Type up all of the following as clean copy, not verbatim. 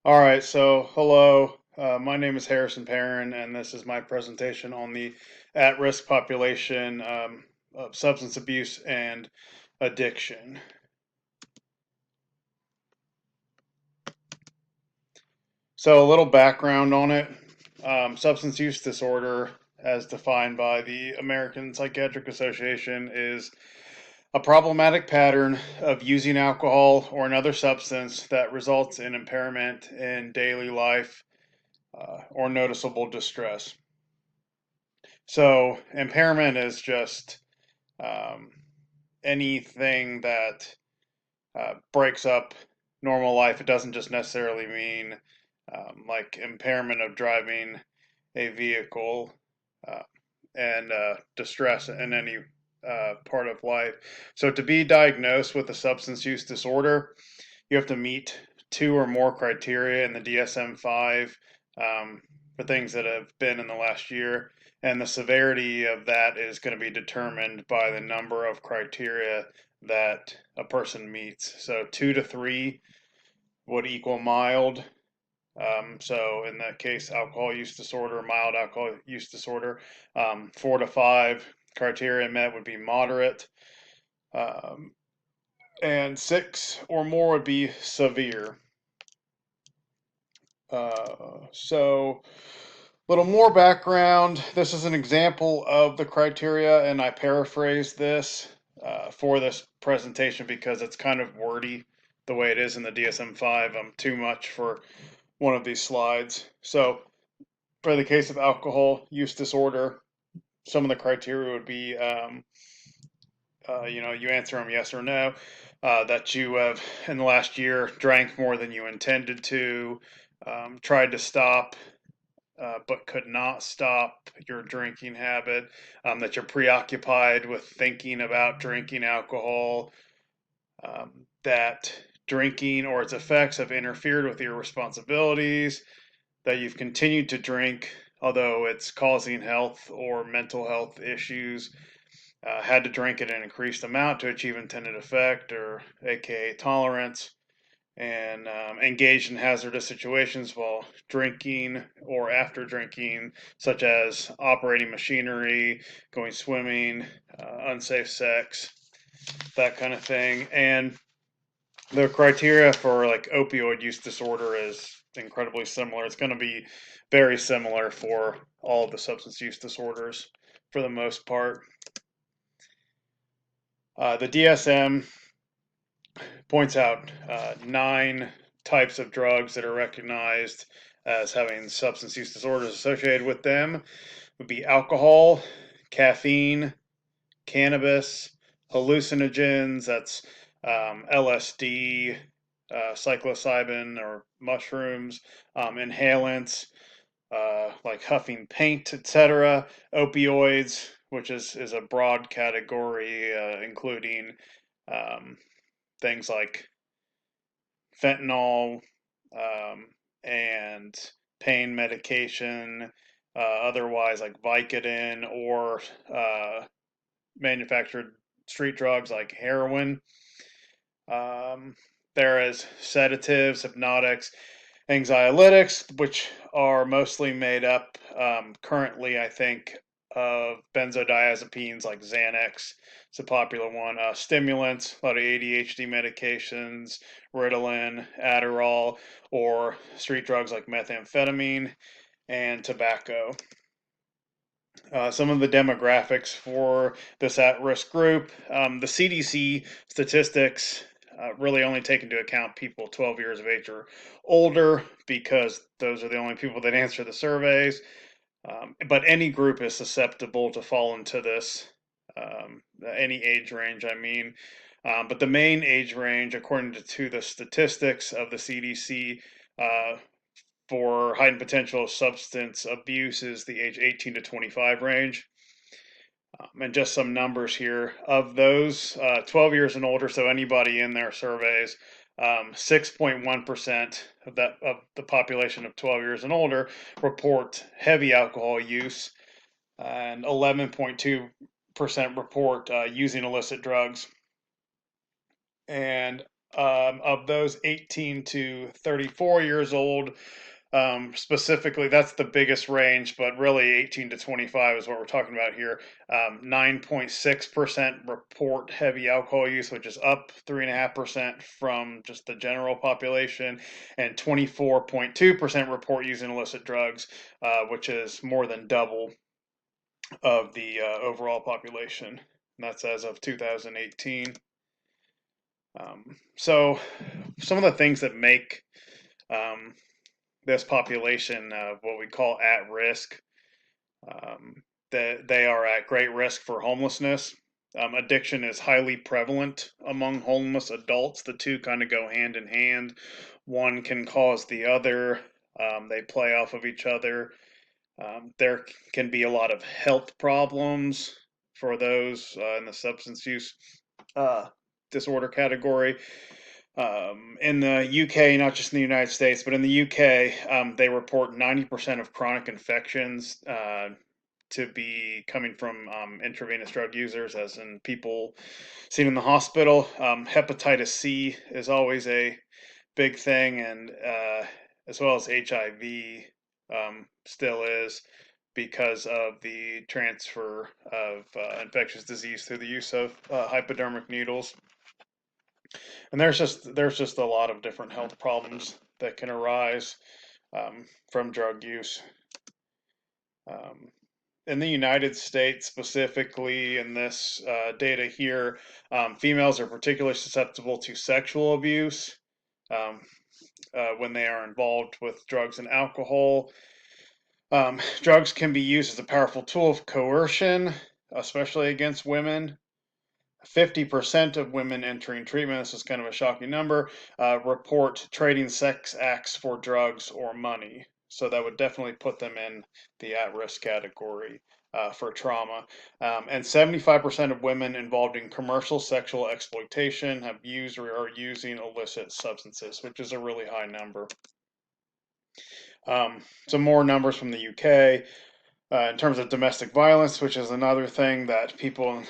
All right, so hello. My name is Harrison Perrin, and this is my presentation on the at risk population of substance abuse and addiction. So, a little background on it. Substance use disorder, as defined by the American Psychiatric Association, is a problematic pattern of using alcohol or another substance that results in impairment in daily life or noticeable distress. So impairment is just um, anything that breaks up normal life. It doesn't just necessarily mean like impairment of driving a vehicle uh, and distress in any part of life. So to be diagnosed with a substance use disorder, you have to meet two or more criteria in the DSM-5 for things that have been in the last year. And the severity of that is going to be determined by the number of criteria that a person meets. So 2 to 3 would equal mild. So in that case, alcohol use disorder, mild alcohol use disorder. 4 to 5 criteria met would be moderate. Um, and 6 or more would be severe. So, a little more background. This is an example of the criteria, and I paraphrased this for this presentation because it's kind of wordy the way it is in the DSM-5. Too much for one of these slides. So, for the case of alcohol use disorder, some of the criteria would be, you answer them yes or no, that you have in the last year drank more than you intended to, tried to stop but could not stop your drinking habit, that you're preoccupied with thinking about drinking alcohol, that drinking or its effects have interfered with your responsibilities, that you've continued to drink although it's causing health or mental health issues, had to drink at an increased amount to achieve intended effect, or aka tolerance, and engaged in hazardous situations while drinking or after drinking, such as operating machinery, going swimming, unsafe sex, that kind of thing. And the criteria for like opioid use disorder is incredibly similar. It's going to be very similar for all of the substance use disorders for the most part. The DSM points out 9 types of drugs that are recognized as having substance use disorders associated with them. Would be alcohol, caffeine, cannabis, hallucinogens, that's LSD, psilocybin or mushrooms, inhalants, like huffing paint, etc., opioids, which is a broad category, including um, things like fentanyl, and pain medication, otherwise like Vicodin, or manufactured street drugs like heroin. Um, there is sedatives, hypnotics, anxiolytics, which are mostly made up currently, I think, of benzodiazepines like Xanax. It's a popular one. Stimulants, a lot of ADHD medications, Ritalin, Adderall, or street drugs like methamphetamine and tobacco. Some of the demographics for this at risk group. The CDC statistics really only take into account people 12 years of age or older because those are the only people that answer the surveys. But any group is susceptible to fall into this, any age range, I mean. But the main age range, according to the statistics of the CDC, for heightened potential substance abuse is the age 18 to 25 range. And just some numbers here. Of those 12 years and older, so anybody in their surveys, 6.1% of the population of 12 years and older report heavy alcohol use, and 11.2% report using illicit drugs. And of those 18 to 34 years old, specifically, that's the biggest range, but really 18 to 25 is what we're talking about here. 9.6% report heavy alcohol use, which is up 3.5% from just the general population, and 24.2% report using illicit drugs, which is more than double of the overall population. And that's as of 2018. So, some of the things that make um, this population what we call at risk, that they are at great risk for homelessness. Addiction is highly prevalent among homeless adults. The two kind of go hand in hand. One can cause the other. They play off of each other. There can be a lot of health problems for those in the substance use uh, disorder category. In the UK, not just in the United States, but in the UK, they report 90% of chronic infections to be coming from intravenous drug users, as in people seen in the hospital. Hepatitis C is always a big thing, and as well as HIV still is, because of the transfer of infectious disease through the use of hypodermic needles. And there's just a lot of different health problems that can arise from drug use. Um, in the United States, specifically in this data here, females are particularly susceptible to sexual abuse um, when they are involved with drugs and alcohol. Drugs can be used as a powerful tool of coercion, especially against women. 50% of women entering treatment, this is kind of a shocking number, report trading sex acts for drugs or money. So that would definitely put them in the at-risk category for trauma. And 75% of women involved in commercial sexual exploitation have used or are using illicit substances, which is a really high number. Some more numbers from the UK. In terms of domestic violence, which is another thing that people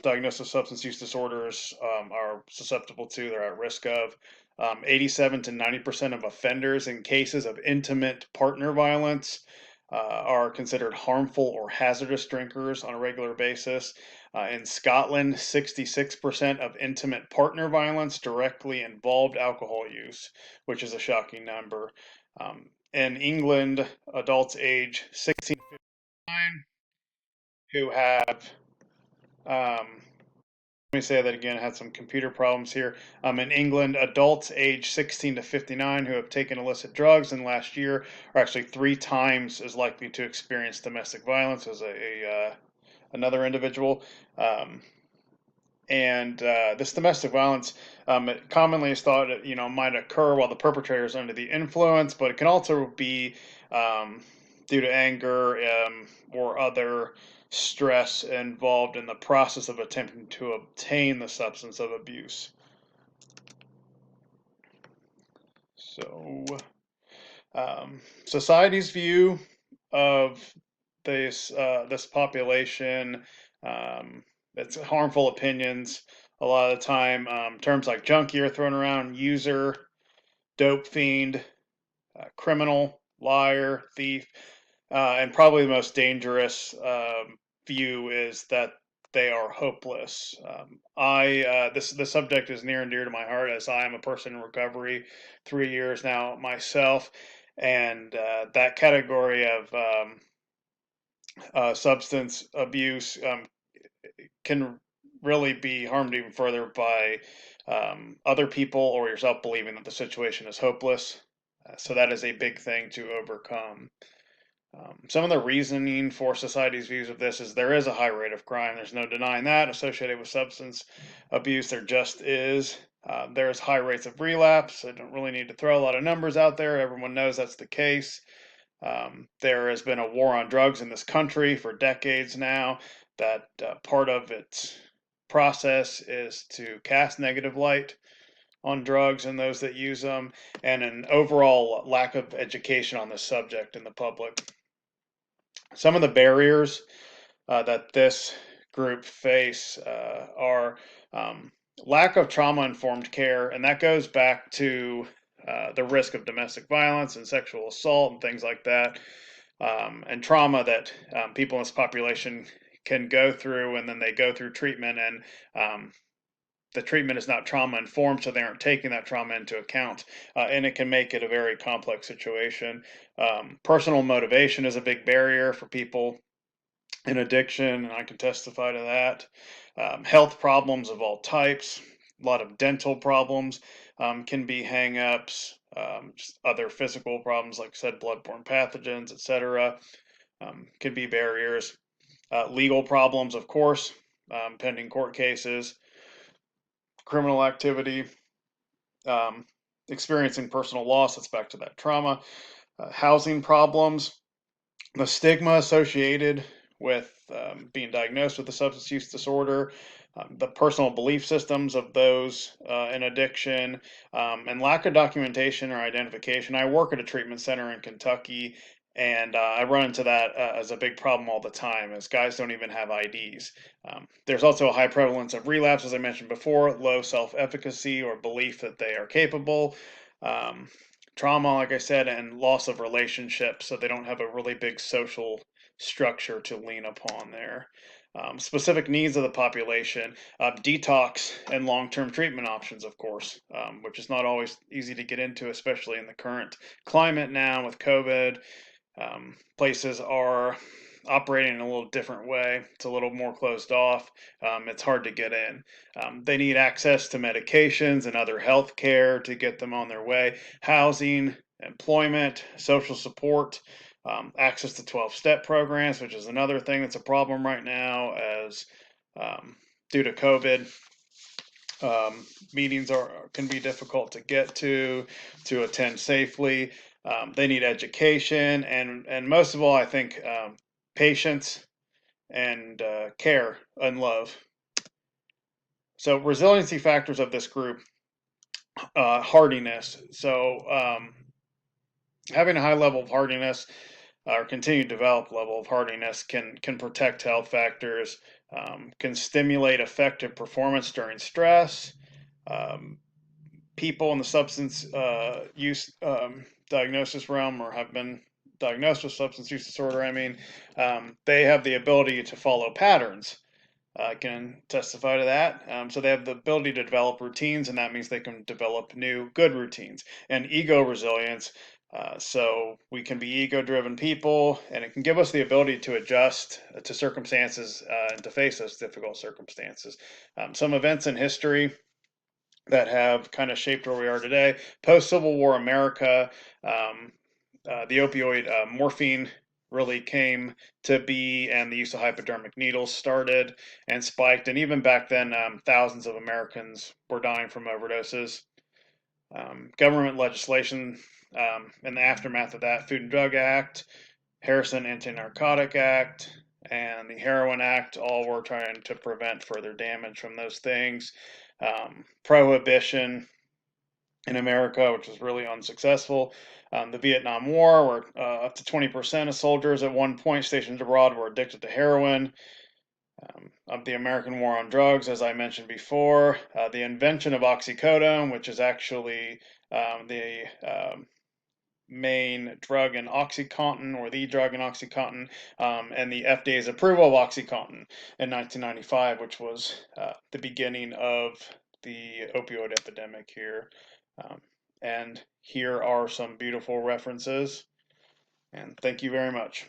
diagnosed with substance use disorders are susceptible to, they're at risk of. 87 to 90% of offenders in cases of intimate partner violence are considered harmful or hazardous drinkers on a regular basis. In Scotland, 66% of intimate partner violence directly involved alcohol use, which is a shocking number. In England, adults age 16 who have, let me say that again, I had some computer problems here. In England, adults age 16 to 59 who have taken illicit drugs in the last year are actually 3 times as likely to experience domestic violence as another individual. And this domestic violence, it commonly is thought, might occur while the perpetrator is under the influence, but it can also be due to anger or other stress involved in the process of attempting to obtain the substance of abuse. So, society's view of this population, it's harmful opinions. A lot of the time, terms like junkie are thrown around: user, dope fiend, criminal, liar, thief. And probably the most dangerous view is that they are hopeless. This subject is near and dear to my heart, as I am a person in recovery, 3 years now myself, and that category of substance abuse can really be harmed even further by other people or yourself believing that the situation is hopeless. So that is a big thing to overcome. Some of the reasoning for society's views of this is there is a high rate of crime. There's no denying that associated with substance abuse. There just is. There's high rates of relapse. I don't really need to throw a lot of numbers out there. Everyone knows that's the case. There has been a war on drugs in this country for decades now. That part of its process is to cast negative light on drugs and those that use them, and an overall lack of education on this subject in the public. Some of the barriers that this group face are lack of trauma-informed care, and that goes back to the risk of domestic violence and sexual assault and things like that, and trauma that people in this population can go through, and then they go through treatment, and the treatment is not trauma informed, so they aren't taking that trauma into account, and it can make it a very complex situation. Personal motivation is a big barrier for people in addiction, and I can testify to that. Health problems of all types, a lot of dental problems can be hangups, just other physical problems, like I said, bloodborne pathogens, etc., can be barriers. Legal problems, of course, pending court cases, criminal activity, um, experiencing personal loss, that's back to that trauma, housing problems, the stigma associated with being diagnosed with a substance use disorder, the personal belief systems of those in addiction, and lack of documentation or identification. I work at a treatment center in Kentucky, and I run into that as a big problem all the time, as guys don't even have IDs. There's also a high prevalence of relapse, as I mentioned before, low self-efficacy or belief that they are capable. Um, Trauma, like I said, and loss of relationships, so they don't have a really big social structure to lean upon there. Specific needs of the population, detox and long-term treatment options, of course, which is not always easy to get into, especially in the current climate now with COVID. Places are operating in a little different way. It's a little more closed off. It's hard to get in. They need access to medications and other health care to get them on their way. Housing, employment, social support, access to 12-step programs, which is another thing that's a problem right now as due to COVID. Meetings can be difficult to get to attend safely. They need education, and most of all, I think patience and care and love. So resiliency factors of this group, hardiness. So having a high level of hardiness or continued develop level of hardiness can protect health factors, can stimulate effective performance during stress. Um, People in the substance use diagnosis realm or have been diagnosed with substance use disorder, they have the ability to follow patterns. I can testify to that. So they have the ability to develop routines, and that means they can develop new good routines. And ego resilience, so we can be ego-driven people, and it can give us the ability to adjust to circumstances and to face those difficult circumstances. Some events in history that have kind of shaped where we are today. Post Civil War America, the opioid morphine really came to be, and the use of hypodermic needles started and spiked. And even back then, thousands of Americans were dying from overdoses. Government legislation in the aftermath of that, Food and Drug Act, Harrison Anti-Narcotic Act, and the Heroin Act, all were trying to prevent further damage from those things. Prohibition in America, which was really unsuccessful. The Vietnam War, where up to 20% of soldiers at one point stationed abroad were addicted to heroin. Of the American War on Drugs, as I mentioned before, the invention of oxycodone, which is actually the main drug in OxyContin, or the drug in OxyContin, and the FDA's approval of OxyContin in 1995, which was the beginning of the opioid epidemic here. And here are some beautiful references, and thank you very much.